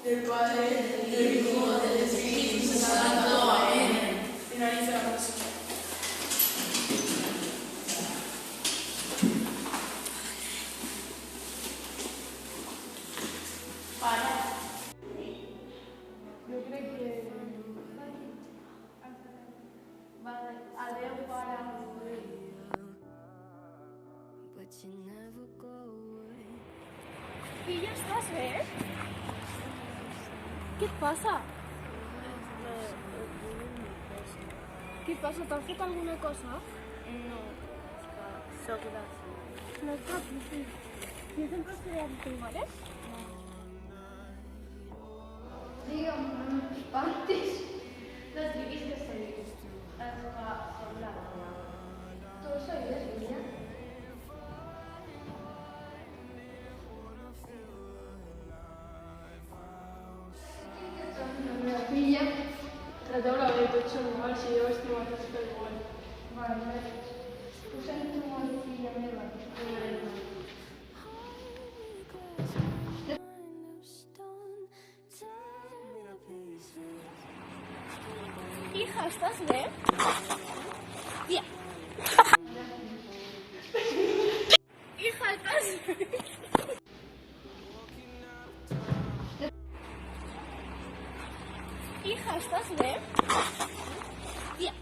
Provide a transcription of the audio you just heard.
Del Padre, del Hijo, del Espíritu Santo. Amén. Finaliza la música. Para. Jo crec que... Vale, adeu, pare. I ja estàs bé? Què et passa? Què et passa? T'has fet alguna cosa? No, és que sóc gràcia. No et preocupis. Jo sempre estaré amb tu, vale? Digue'm, no m'espantis. No et diguis que soy... És que soc la dona. Tu sabies, Villa? La meva filla, trateu-la bé, tots són iguals i jo estima tots per igual. Vale, ho sento molt, filla meva. Hija, ¿estás bé? Tía. Hija, ¿estás bé? Hija, ¿estás bé? Tía.